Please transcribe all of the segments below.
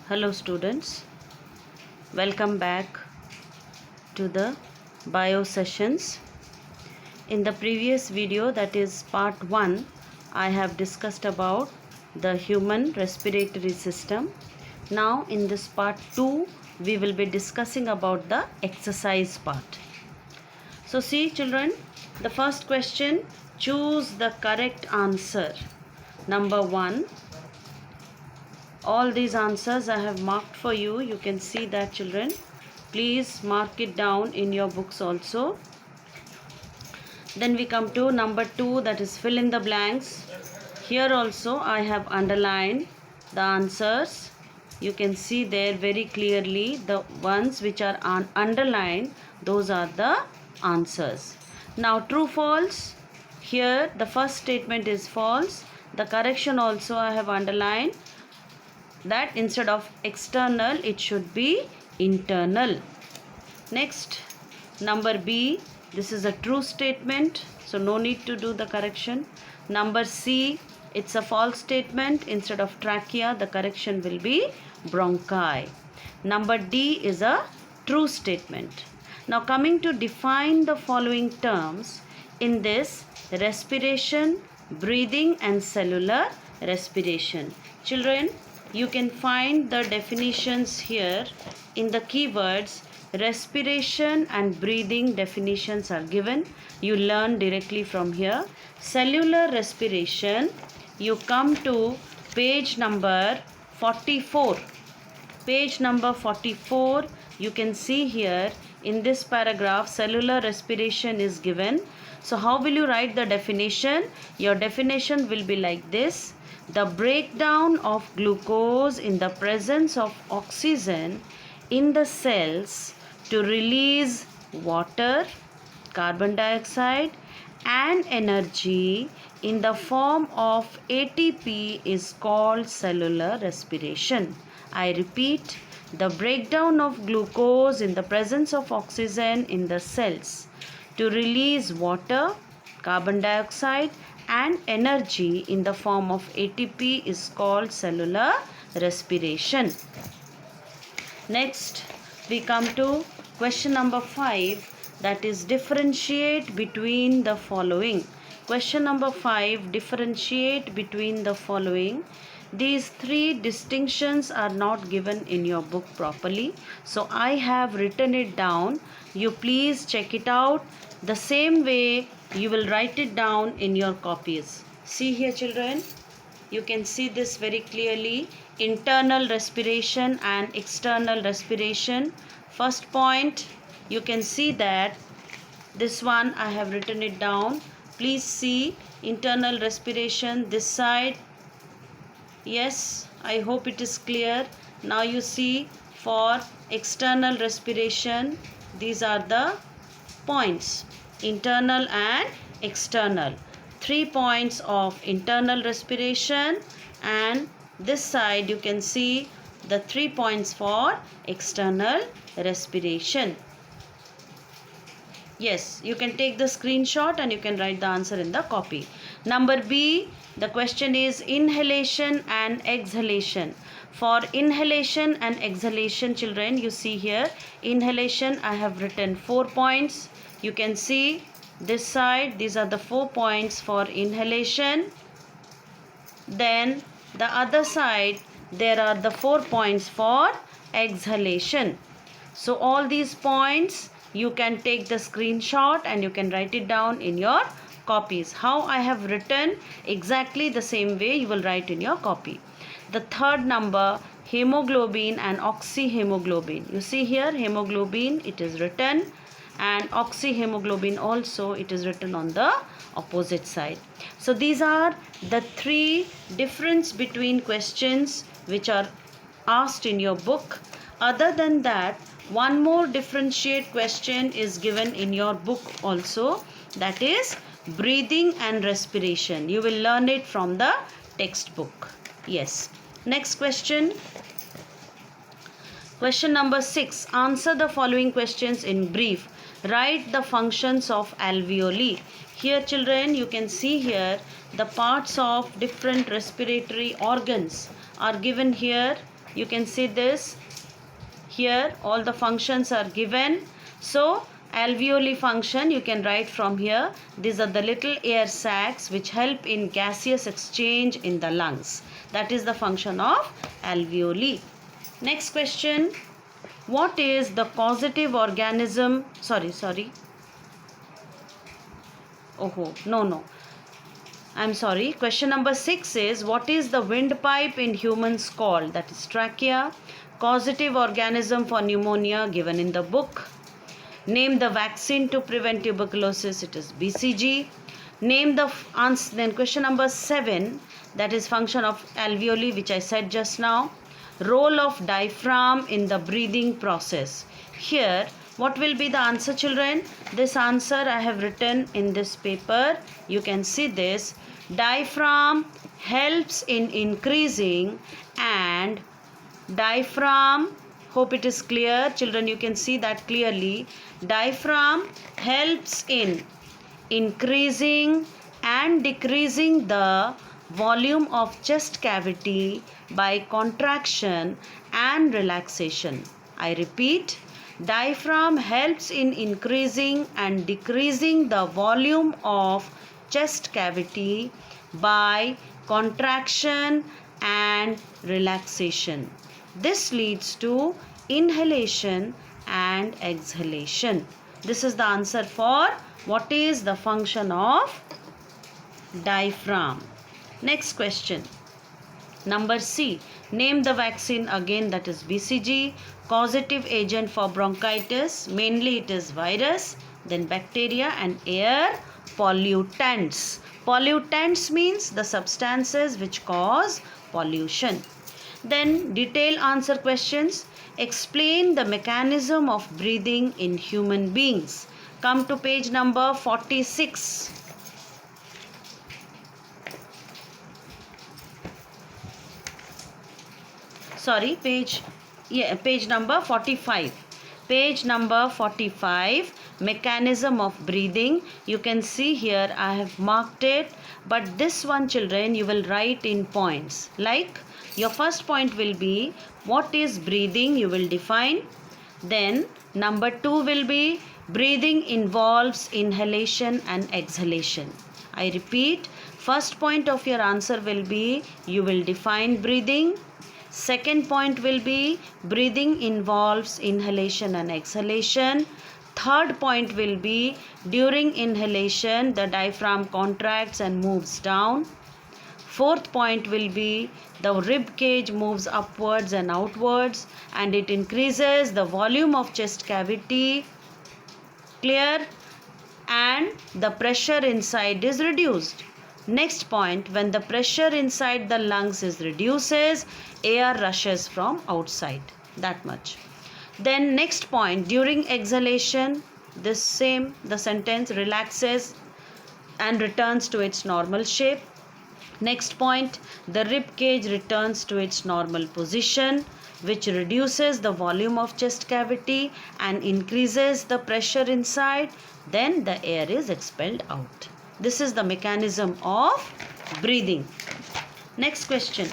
Hello students, welcome back to the bio sessions. In the previous video, that is part 1, I have discussed about the human respiratory system. Now in this part 2, we will be discussing about the exercise part. So see children, the first question, choose the correct answer. Number 1, all these answers I have marked for you. You can see that children. Please mark it down in your books also. Then we come to number 2, that is fill in the blanks. Here also I have underlined the answers. You can see there very clearly the ones which are underlined, those are the answers. Now true false. Here the first statement is false. The correction also I have underlined, that instead of external it should be internal. Next, number B, this is a true statement, so no need to do the correction. Number C, it's a false statement. Instead of trachea, the correction will be bronchi. Number D is a true statement. Now coming to define the following terms in this respiration, breathing and cellular respiration. Children, you can find the definitions here in the keywords. Respiration and breathing definitions are given. You learn directly from here. Cellular respiration, you come to page number 44. Page number 44, you can see here in this paragraph cellular respiration is given. So how will you write the definition? Your definition will be like this. The breakdown of glucose in the presence of oxygen in the cells to release water, carbon dioxide and energy in the form of ATP is called cellular respiration. I repeat, the breakdown of glucose in the presence of oxygen in the cells to release water, carbon dioxide and energy in the form of ATP is called cellular respiration. Next, we come to question number 5, that is differentiate between the following. Question number 5, differentiate between the following. These 3 distinctions are not given in your book properly. So I have written it down. You please check it out. The same way you will write it down in your copies. See here children, you can see this very clearly. Internal respiration and external respiration. First point, you can see that this one I have written it down. Please see internal respiration this side. Yes, I hope it is clear. Now you see for external respiration, these are the points, internal and external. 3 points of internal respiration, and this side you can see the 3 points for external respiration. Yes, you can take the screenshot and you can write the answer in the copy. Number B, the question is inhalation and exhalation. For inhalation and exhalation children, you see here inhalation I have written 4 points. You can see this side, these are the 4 points for inhalation. Then the other side, there are the 4 points for exhalation. So all these points you can take the screenshot and you can write it down in your copies. How I have written, exactly the same way you will write in your copy. The third number, hemoglobin and oxyhemoglobin. You see here hemoglobin it is written, and oxyhemoglobin also it is written on the opposite side. So these are the 3 difference between questions which are asked in your book. Other than that, one more differentiate question is given in your book also, that is breathing and respiration. You will learn it from the textbook. Yes. Next question. Question number 6. Answer the following questions in brief. Write the functions of alveoli. Here children, you can see here the parts of different respiratory organs are given here. You can see this. Here all the functions are given. So alveoli function you can write from here. These are the little air sacs which help in gaseous exchange in the lungs. That is the function of alveoli. Next question. What is the causative organism? I'm sorry. Question number 6 is, what is the windpipe in humans called? That is trachea. Causative organism for pneumonia given in the book. Name the vaccine to prevent tuberculosis. It is BCG. Name the answer. Then question number 7, that is function of alveoli, which I said just now. Role of diaphragm in the breathing process. Here, what will be the answer, children? This answer I have written in this paper. You can see this. Diaphragm helps in increasing, and diaphragm, hope it is clear, children, you can see that clearly. Diaphragm helps in increasing and decreasing the volume of chest cavity by contraction and relaxation. I repeat, diaphragm helps in increasing and decreasing the volume of chest cavity by contraction and relaxation. This leads to inhalation and exhalation. This is the answer for what is the function of diaphragm. Next question. Number C. Name the vaccine again, that is BCG. Causative agent for bronchitis. Mainly it is virus, then bacteria and air pollutants. Pollutants means the substances which cause pollution. Then detail answer questions. Explain the mechanism of breathing in human beings. Come to page number 46. Sorry, page number 45. Page number 45, mechanism of breathing. You can see here I have marked it, but this one, children, you will write in points. Like, your first point will be what is breathing, you will define. Then number 2 will be breathing involves inhalation and exhalation. I repeat, first point of your answer will be you will define breathing. Second point will be breathing involves inhalation and exhalation. Third point will be during inhalation the diaphragm contracts and moves down. Fourth point will be the rib cage moves upwards and outwards and it increases the volume of chest cavity. Clear? And the pressure inside is reduced. Next point, when the pressure inside the lungs is reduces, air rushes from outside. That much. Then next point, during exhalation, the sentence relaxes and returns to its normal shape. Next point, the rib cage returns to its normal position, which reduces the volume of chest cavity and increases the pressure inside. Then the air is expelled out. This is the mechanism of breathing. Next question.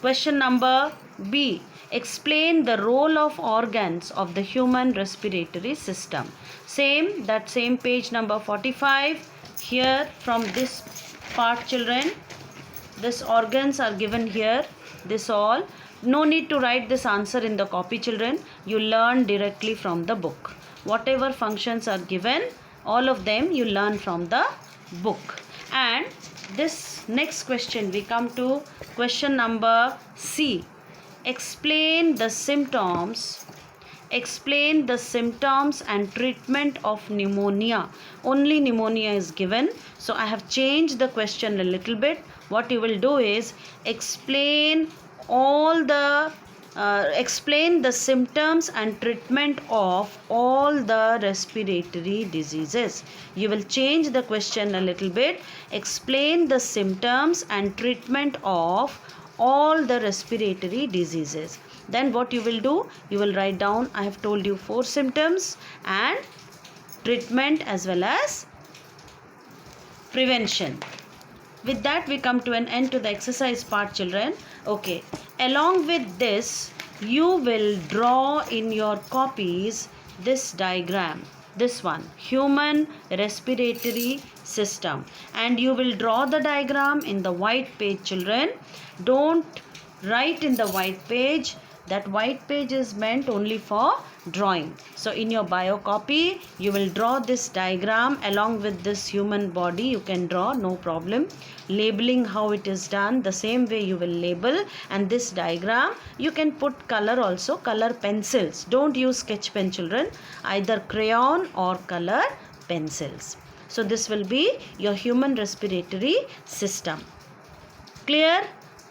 Question number B. Explain the role of organs of the human respiratory system. Same page number 45. Here from this part, children, these organs are given here. This all. No need to write this answer in the copy, children. You learn directly from the book. Whatever functions are given, all of them you learn from the book. And this next question, we come to question number C. Explain the symptoms and treatment of pneumonia. Only pneumonia is given. So I have changed the question a little bit. What you will do is explain the symptoms and treatment of all the respiratory diseases. You will change the question a little bit. Explain the symptoms and treatment of all the respiratory diseases. Then what you will do, you will write down, I have told you 4 symptoms and treatment as well as prevention. with that we come to an end to the exercise part, children. Okay, along with this you will draw in your copies this diagram, this one, human respiratory system, and you will draw the diagram in the white page, children. Don't write in the white page. That white page is meant only for drawing. So in your bio copy you will draw this diagram along with this human body. You can draw, no problem. Labeling how it is done, the same way you will label. And this diagram you can put color also, color pencils. Don't use sketch pen, children, either crayon or color pencils. So this will be your human respiratory system. Clear?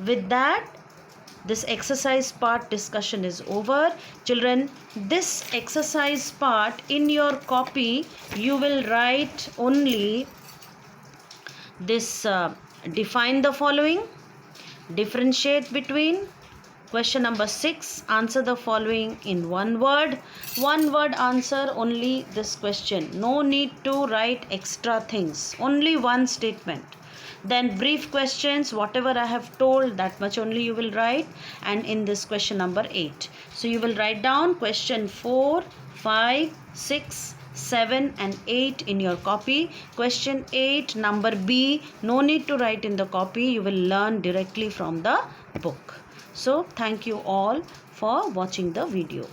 With that, this exercise part discussion is over. Children, this exercise part in your copy you will write only this define the following, differentiate between. Question number 6, answer the following in one word. One word answer only this question. No need to write extra things. Only one statement. Then brief questions, whatever I have told, that much only you will write. And in this question number 8. So you will write down question 4, 5, 6, 7 and 8 in your copy. Question 8, number B, no need to write in the copy. You will learn directly from the book. So thank you all for watching the video.